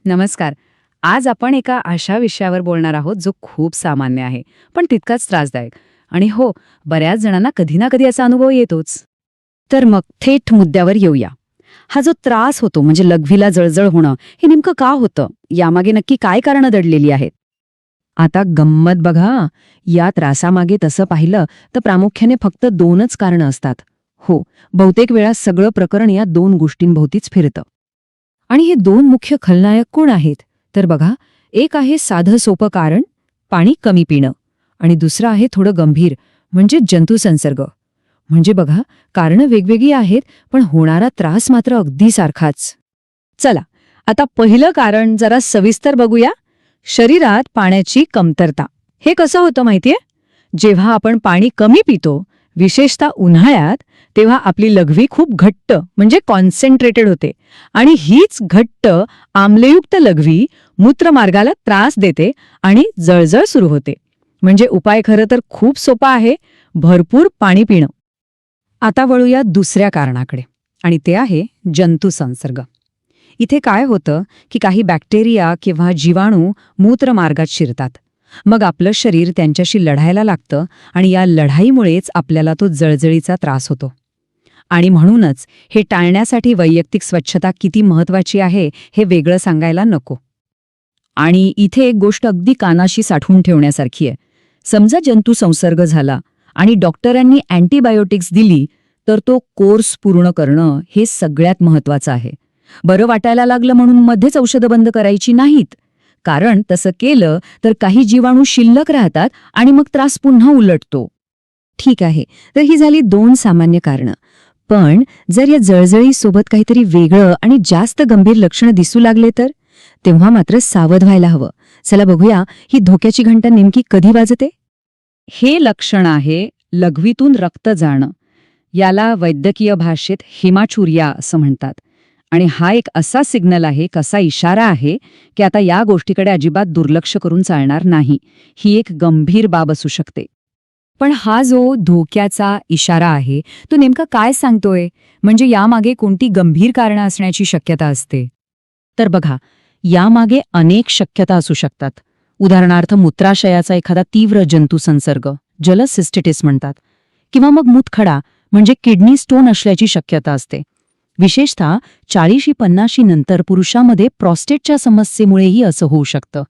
नमस्कार. आज आपण एका अशा विषयावर बोलणार आहोत जो खूप सामान्य आहे, पण तितकाच त्रासदायक. आणि हो, बऱ्याच जणांना कधी ना कधी असा अनुभव येतोच. तर मग थेट मुद्द्यावर येऊया. हा जो त्रास होतो म्हणजे लघवीला जळजळ होणं, हे नेमकं का होतं? यामागे नक्की काय कारणं दडलेली आहेत? आता गंमत बघा, या त्रासामागे तसं पाहिलं तर प्रामुख्याने फक्त दोनच कारणं असतात. हो, बहुतेक वेळा सगळं प्रकरण या दोन गोष्टींभोवतीच फिरतं. आणि हे दोन मुख्य खलनायक कोण आहेत? तर बघा, एक आहे साधं सोपं कारण, पाणी कमी पिणं, आणि दुसरं आहे थोडं गंभीर, म्हणजे जंतुसंसर्ग. म्हणजे बघा, कारणं वेगवेगळी आहेत, पण होणारा त्रास मात्र अगदी सारखाच. चला, आता पहिलं कारण जरा सविस्तर बघूया. शरीरात पाण्याची कमतरता. हे कसं होतं माहितीये? जेव्हा आपण पाणी कमी पितो, विशेषतः उन्हाळ्यात, तेव्हा आपली लघवी खूप घट्ट म्हणजे कॉन्सन्ट्रेटेड होते. आणि हीच घट्ट आम्लयुक्त लघवी मूत्रमार्गाला त्रास देते आणि जळजळ सुरू होते. म्हणजे उपाय खरं तर खूप सोपा आहे, भरपूर पाणी पिणं. आता वळूया दुसऱ्या कारणाकडे, आणि ते आहे जंतुसंसर्ग. इथे काय होतं की काही बॅक्टेरिया किंवा जीवाणू मूत्रमार्गात शिरतात. मग आपलं शरीर त्यांच्याशी लढायला लागतं आणि या लढाईमुळेच आपल्याला तो जळजळीचा त्रास होतो. आणि म्हणूनच हे टाळण्यासाठी वैयक्तिक स्वच्छता किती महत्वाची आहे हे वेगळं सांगायला नको. आणि इथे एक गोष्ट अगदी कानाशी साठवून ठेवण्यासारखी आहे. समजा जंतुसंसर्ग झाला आणि डॉक्टरांनी अँटीबायोटिक्स दिली, तर तो कोर्स पूर्ण करणं हे सगळ्यात महत्वाचं आहे. बरं वाटायला लागलं म्हणून मध्येच औषधं बंद करायची नाहीत, कारण तसं केलं तर काही जीवाणू शिल्लक राहतात आणि मग त्रास पुन्हा उलटतो. ठीक आहे, तर ही झाली दोन सामान्य कारणं. पण जर या जळजळीसोबत काहीतरी वेगळं आणि जास्त गंभीर लक्षणं दिसू लागले तर? तेव्हा मात्र सावध व्हायला हवं. चला बघूया, ही धोक्याची घंटा नेमकी कधी वाजते? हे लक्षण आहे लघवीतून रक्त जाणं. याला वैद्यकीय भाषेत हेमाचुरिया असं म्हणतात. आणि हा एक असा सिग्नल आहे, कसा इशारा आहे की आता या गोष्टीकडे अजिबात दुर्लक्ष करून चालणार नाही. ही एक गंभीर बाब असू शकते. पण हा जो धोक्याचा इशारा आहे, तो नेमका काय सांगतोय? म्हणजे यामागे कोणती गंभीर कारणं असण्याची शक्यता असते? तर बघा, यामागे अनेक शक्यता असू शकतात. उदाहरणार्थ मूत्राशयाचा एखादा तीव्र जंतुसंसर्ग, ज्याला सिस्टिटिस म्हणतात, किंवा मग मूतखडा म्हणजे किडनी स्टोन असल्याची शक्यता असते. विशेषतः 40-50 नंतर पुरुषामध्ये प्रॉस्टेटच्या समस्येमुळेही असं होऊ शकतं.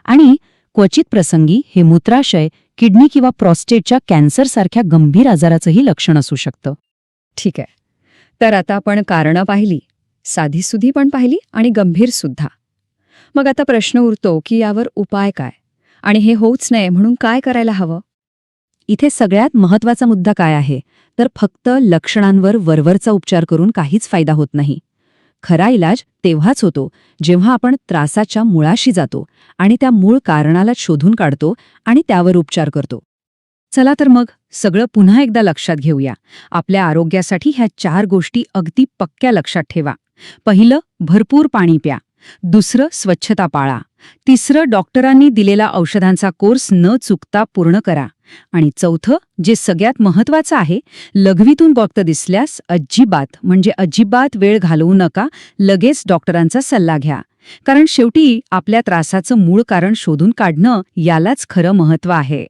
आणि क्वचित प्रसंगी हे मूत्राशय किडनी किंवा प्रॉस्टेटच्या कॅन्सरसारख्या गंभीर आजाराचंही लक्षण असू शकतं. ठीक आहे, तर आता आपण कारणं पाहिली, साधीसुधी पण पाहिली आणि गंभीर सुद्धा. मग आता प्रश्न उरतो की यावर उपाय काय, आणि हे होऊच नये म्हणून काय करायला हवं? इथे सगळ्यात महत्वाचा मुद्दा काय आहे, तर फक्त लक्षणांवर वरवरचा उपचार करून काहीच फायदा होत नाही. खरा इलाज तेव्हाच होतो जेव्हा आपण त्रासाच्या मुळाशी जातो आणि त्या मूळ कारणाला शोधून काढतो आणि त्यावर उपचार करतो. चला तर मग सगळं पुन्हा एकदा लक्षात घेऊया. आपल्या आरोग्यासाठी ह्या 4 गोष्टी अगदी पक्क्या लक्षात ठेवा. पहिलं, भरपूर पाणी प्या. दुसरं, स्वच्छता पाळा. तिसरं, डॉक्टरांनी दिलेला औषधांचा कोर्स न चुकता पूर्ण करा. आणि चौथं, जे सगळ्यात महत्वाचं आहे, लघवीतून रक्त दिसल्यास अजिबात वेळ घालवू नका, लगेच डॉक्टरांचा सल्ला घ्या. कारण शेवटी आपल्या त्रासाचं मूळ कारण शोधून काढणं यालाच खरं महत्त्व आहे.